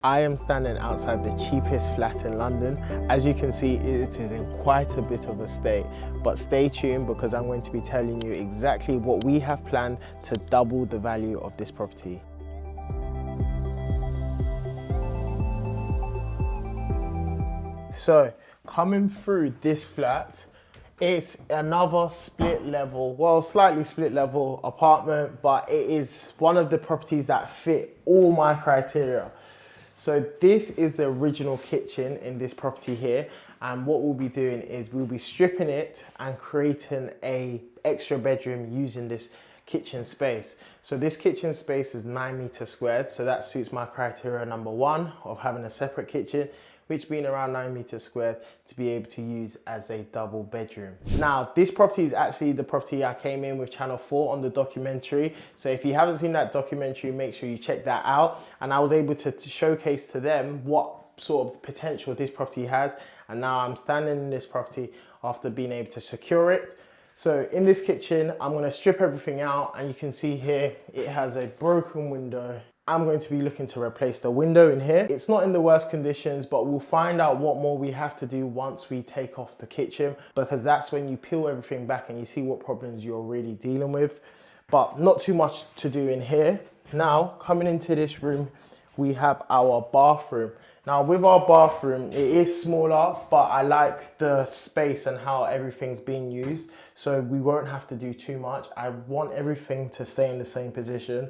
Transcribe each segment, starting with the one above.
I am standing outside the cheapest flat in London. As you can see, it is in quite a bit of a state, but stay tuned because I'm going to be telling you exactly what we have planned to double the value of this property. So, coming through this flat, it's another split level, well, slightly split level apartment, but it is one of the properties that fit all my criteria. So this is the original kitchen in this property here. And what we'll be doing is we'll be stripping it and creating a extra bedroom using this kitchen space. So this kitchen space is 9 meters squared. So that suits my criteria number one of having a separate kitchen, which being around 9 meters squared to be able to use as a double bedroom. Now, this property is actually the property I came in with Channel 4 on the documentary. So if you haven't seen that documentary, make sure you check that out. And I was able to showcase to them what sort of potential this property has. And now I'm standing in this property after being able to secure it. So in this kitchen, I'm gonna strip everything out, and you can see here, it has a broken window. I'm going to be looking to replace the window in here. It's not in the worst conditions, but we'll find out what more we have to do once we take off the kitchen, because that's when you peel everything back and you see what problems you're really dealing with. But not too much to do in here. Now, coming into this room, we have our bathroom. Now with our bathroom, it is smaller, but I like the space and how everything's being used. So we won't have to do too much. I want everything to stay in the same position.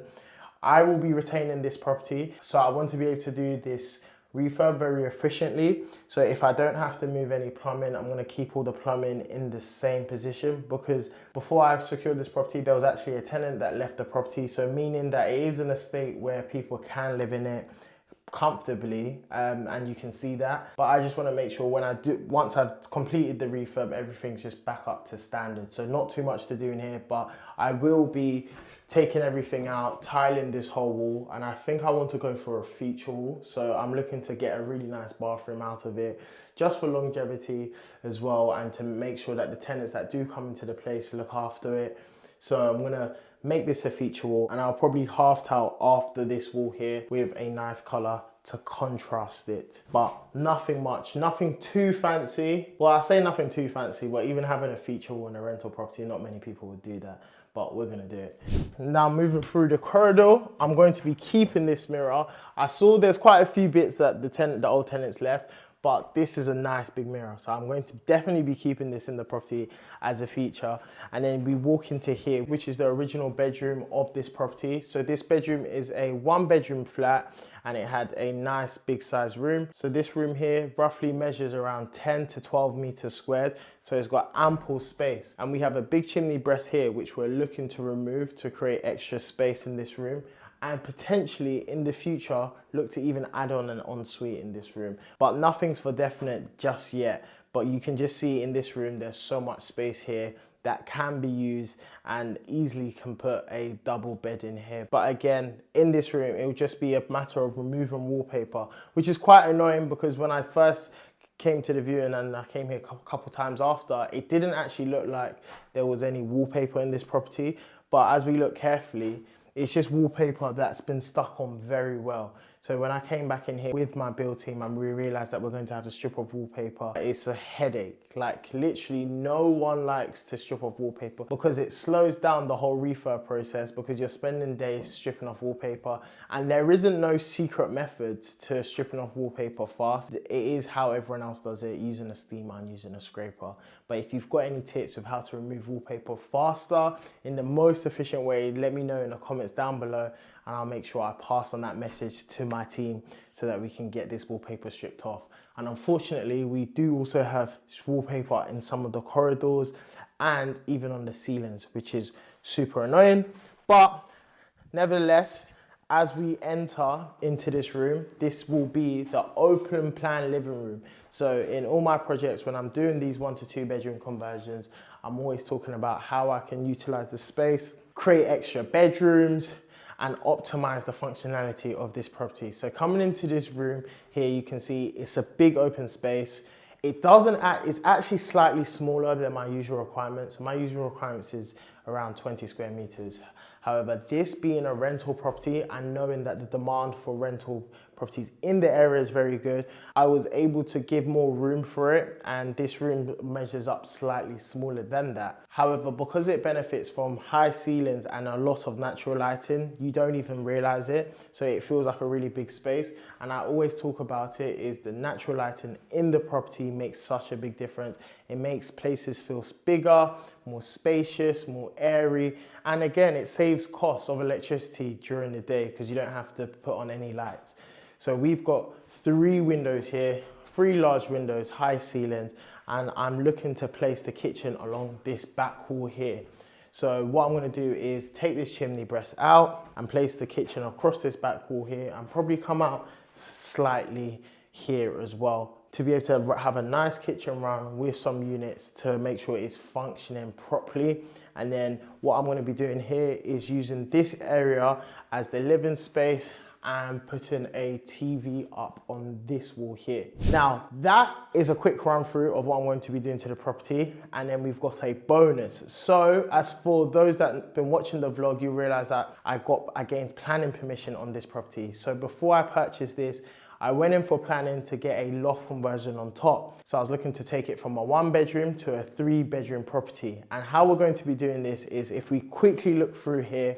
I will be retaining this property, so I want to be able to do this refurb very efficiently. So if I don't have to move any plumbing, I'm gonna keep all the plumbing in the same position, because before I've secured this property, there was actually a tenant that left the property. So meaning that it is in a state where people can live in it comfortably, and you can see that. But I just want to make sure once I've completed the refurb, everything's just back up to standard. So not too much to do in here, but I will be taking everything out, tiling this whole wall, and I think I want to go for a feature wall. So I'm looking to get a really nice bathroom out of it, just for longevity as well, and to make sure that the tenants that do come into the place look after it. So I'm gonna make this a feature wall, and I'll probably half tile after this wall here with a nice color to contrast it. But nothing much, nothing too fancy. Well, I say nothing too fancy, but even having a feature wall in a rental property, not many people would do that, but we're gonna do it. Now moving through the corridor, I'm going to be keeping this mirror. I saw there's quite a few bits that the old tenants left, but this is a nice big mirror. So I'm going to definitely be keeping this in the property as a feature. And then we walk into here, which is the original bedroom of this property. So this bedroom is a 1-bedroom flat, and it had a nice big size room. So this room here roughly measures around 10 to 12 meters squared. So it's got ample space. And we have a big chimney breast here, which we're looking to remove to create extra space in this room, and potentially in the future look to even add on an ensuite in this room. But nothing's for definite just yet. But you can just see in this room there's so much space here that can be used, and easily can put a double bed in here. But again, in this room it will just be a matter of removing wallpaper, which is quite annoying, because when I first came to the viewing and I came here a couple times after, it didn't actually look like there was any wallpaper in this property. But as we look carefully, it's just wallpaper that's been stuck on very well. So when I came back in here with my build team and we realized that we're going to have to strip off wallpaper, it's a headache. Like literally no one likes to strip off wallpaper, because it slows down the whole refurb process, because you're spending days stripping off wallpaper, and there isn't no secret method to stripping off wallpaper fast. It is how everyone else does it, using a steamer and using a scraper. But if you've got any tips of how to remove wallpaper faster in the most efficient way, let me know in the comments down below, and I'll make sure I pass on that message to my team so that we can get this wallpaper stripped off. And unfortunately, we do also have wallpaper in some of the corridors and even on the ceilings, which is super annoying. But nevertheless, as we enter into this room, this will be the open plan living room. So in all my projects, when I'm doing these 1 to 2 bedroom conversions, I'm always talking about how I can utilize the space, create extra bedrooms, and optimize the functionality of this property. So coming into this room here, you can see it's a big open space. It's actually slightly smaller than my usual requirements. So my usual requirements is around 20 square meters. However, this being a rental property and knowing that the demand for rental properties in the area is very good, I was able to give more room for it, and this room measures up slightly smaller than that. However, because it benefits from high ceilings and a lot of natural lighting, you don't even realize it, so it feels like a really big space. And I always talk about it, is the natural lighting in the property makes such a big difference. It makes places feel bigger, more spacious, more airy, and again, it saves costs of electricity during the day because you don't have to put on any lights. So we've got 3 windows here, 3 large windows, high ceilings, and I'm looking to place the kitchen along this back wall here. So what I'm going to do is take this chimney breast out and place the kitchen across this back wall here, and probably come out slightly here as well, to be able to have a nice kitchen run with some units to make sure it's functioning properly. And then what I'm going to be doing here is using this area as the living space and putting a TV up on this wall here. Now, that is a quick run through of what I'm going to be doing to the property, and then we've got a bonus. So as for those that have been watching the vlog, you realize that I gained planning permission on this property. So before I purchased this, I went in for planning to get a loft conversion on top. So I was looking to take it from a 1-bedroom to a 3-bedroom property. And how we're going to be doing this is, if we quickly look through here,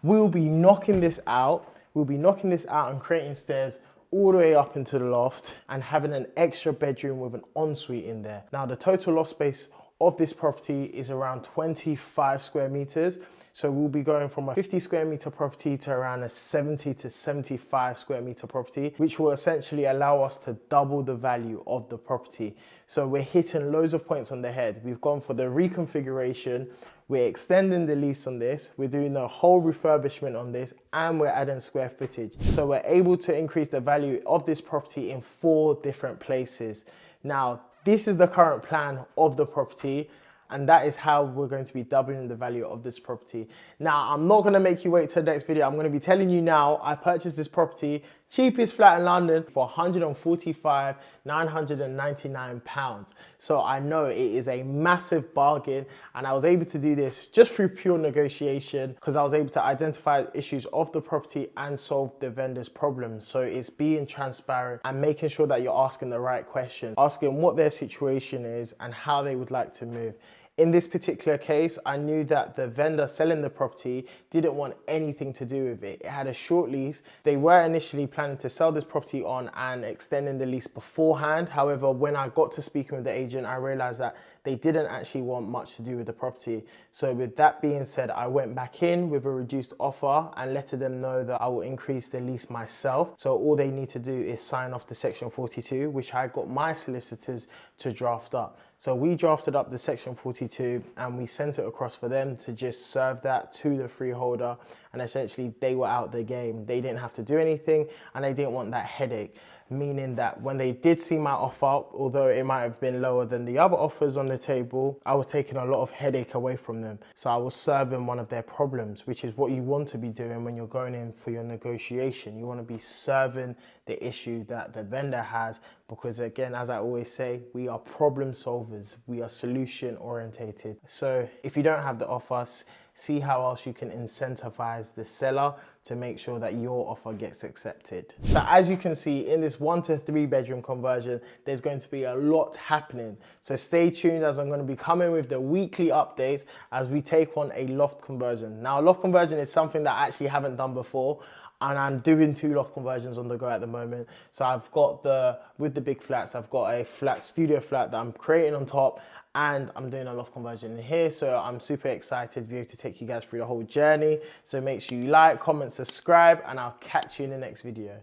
we'll be knocking this out. We'll be knocking this out and creating stairs all the way up into the loft and having an extra bedroom with an ensuite in there. Now, the total loft space of this property is around 25 square meters. So we'll be going from a 50 square meter property to around a 70 to 75 square meter property, which will essentially allow us to double the value of the property. So we're hitting loads of points on the head. We've gone for the reconfiguration, we're extending the lease on this, we're doing a whole refurbishment on this, and we're adding square footage. So we're able to increase the value of this property in 4 different places. Now, this is the current plan of the property, and that is how we're going to be doubling the value of this property. Now, I'm not going to make you wait till the next video. I'm going to be telling you now, I purchased this property, cheapest flat in London, for £145,999. So I know it is a massive bargain, and I was able to do this just through pure negotiation because I was able to identify issues of the property and solve the vendor's problems. So it's being transparent and making sure that you're asking the right questions, asking what their situation is and how they would like to move. In this particular case, I knew that the vendor selling the property didn't want anything to do with it. It had a short lease. They were initially planning to sell this property on and extending the lease beforehand. However, when I got to speaking with the agent, I realized that they didn't actually want much to do with the property. So with that being said, I went back in with a reduced offer and letting them know that I will increase the lease myself. So all they need to do is sign off the section 42, which I got my solicitors to draft up. So we drafted up the section 42 and we sent it across for them to just serve that to the freeholder, and essentially they were out the game. They didn't have to do anything and they didn't want that headache. Meaning that when they did see my offer, although it might have been lower than the other offers on the table, I was taking a lot of headache away from them. So I was serving one of their problems, which is what you want to be doing when you're going in for your negotiation. You want to be serving the issue that the vendor has, because again, as I always say, we are problem solvers. We are solution orientated. So if you don't have the offers, see how else you can incentivize the seller to make sure that your offer gets accepted. So as you can see, in this 1 to 3 bedroom conversion, there's going to be a lot happening. So stay tuned, as I'm going to be coming with the weekly updates as we take on a loft conversion. Now, a loft conversion is something that I actually haven't done before, and I'm doing 2 loft conversions on the go at the moment. So I've got with the big flats, I've got a studio flat that I'm creating on top, and I'm doing a loft conversion in here. So I'm super excited to be able to take you guys through the whole journey. So make sure you like, comment, subscribe, and I'll catch you in the next video.